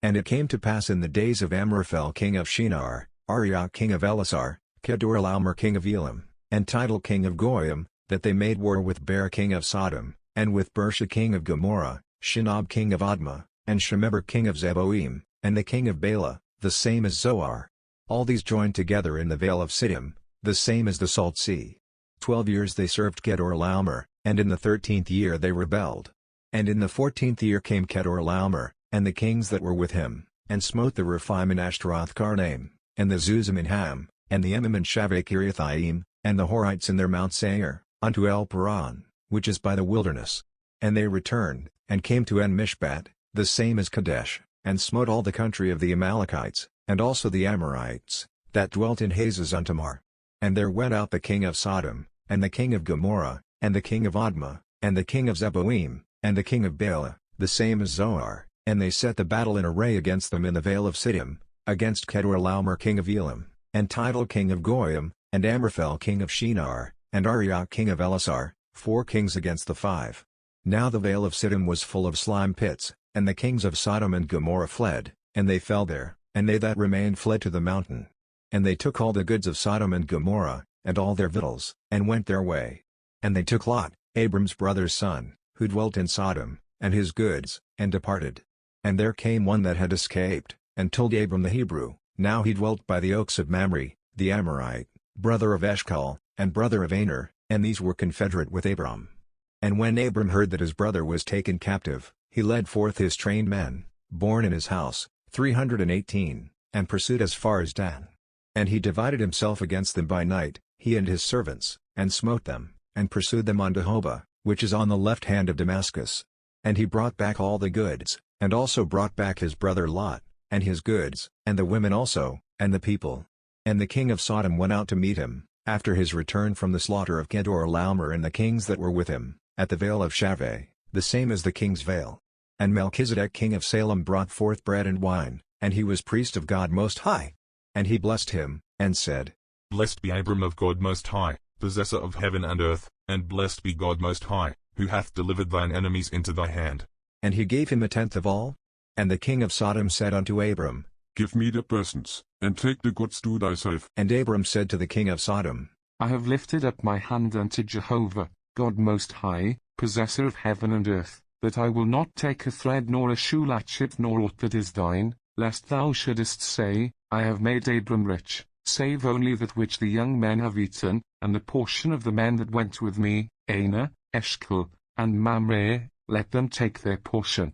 And it came to pass in the days of Amraphel king of Shinar, Arioch king of Ellasar, Chedorlaomer king of Elam, and Tidal king of Goiim, that they made war with Bera king of Sodom, and with Birsha king of Gomorrah, Shinab king of Admah, and Shemeber king of Zeboiim, and the king of Bela, the same as Zoar. All these joined together in the vale of Siddim, the same as the salt sea. 12 years they served Chedorlaomer, and in the 13th year they rebelled. And in the 14th year came Chedorlaomer, and the kings that were with him, and smote the Rephaim in Ashteroth-karnaim, and the Zuzim in Ham, and the Emim in Shaveh-kiriathaim, and the Horites in their mount Seir, unto El-paran, which is by the wilderness. And they returned, and came to En-mishpat, the same as Kadesh, and smote all the country of the Amalekites, and also the Amorites, that dwelt in Hazazon-tamar. And there went out the king of Sodom, and the king of Gomorrah, and the king of Admah, and the king of Zeboiim, and the king of Bela, the same as Zoar, and they set the battle in array against them in the vale of Siddim, against Chedorlaomer king of Elam, and Tidal king of Goiim, and Amraphel king of Shinar, and Arioch king of Ellasar, 4 kings against the 5. Now the vale of Siddim was full of slime pits, and the kings of Sodom and Gomorrah fled, and they fell there, and they that remained fled to the mountain. And they took all the goods of Sodom and Gomorrah, and all their victuals, and went their way. And they took Lot, Abram's brother's son, who dwelt in Sodom, and his goods, and departed. And there came one that had escaped, and told Abram the Hebrew. Now he dwelt by the oaks of Mamre, the Amorite, brother of Eshcol, and brother of Aner, and these were confederate with Abram. And when Abram heard that his brother was taken captive, he led forth his trained men, born in his house, 318, and pursued as far as Dan. And he divided himself against them by night, he and his servants, and smote them, and pursued them unto Hobah, which is on the left hand of Damascus. And he brought back all the goods, and also brought back his brother Lot, and his goods, and the women also, and the people. And the king of Sodom went out to meet him, after his return from the slaughter of Chedorlaomer and the kings that were with him, at the vale of Shaveh, the same as the king's vale. And Melchizedek king of Salem brought forth bread and wine, and he was priest of God Most High. And he blessed him, and said, Blessed be Abram of God Most High, possessor of heaven and earth, and blessed be God Most High, who hath delivered thine enemies into thy hand. And he gave him 1/10 of all. And the king of Sodom said unto Abram, Give me the persons, and take the goods to thyself. And Abram said to the king of Sodom, I have lifted up my hand unto Jehovah, God Most High, possessor of heaven and earth, that I will not take a thread nor a shoelatchet nor aught that is thine, lest thou shouldest say, I have made Abram rich, save only that which the young men have eaten, and the portion of the men that went with me, Aner, Eshcol, and Mamre, let them take their portion.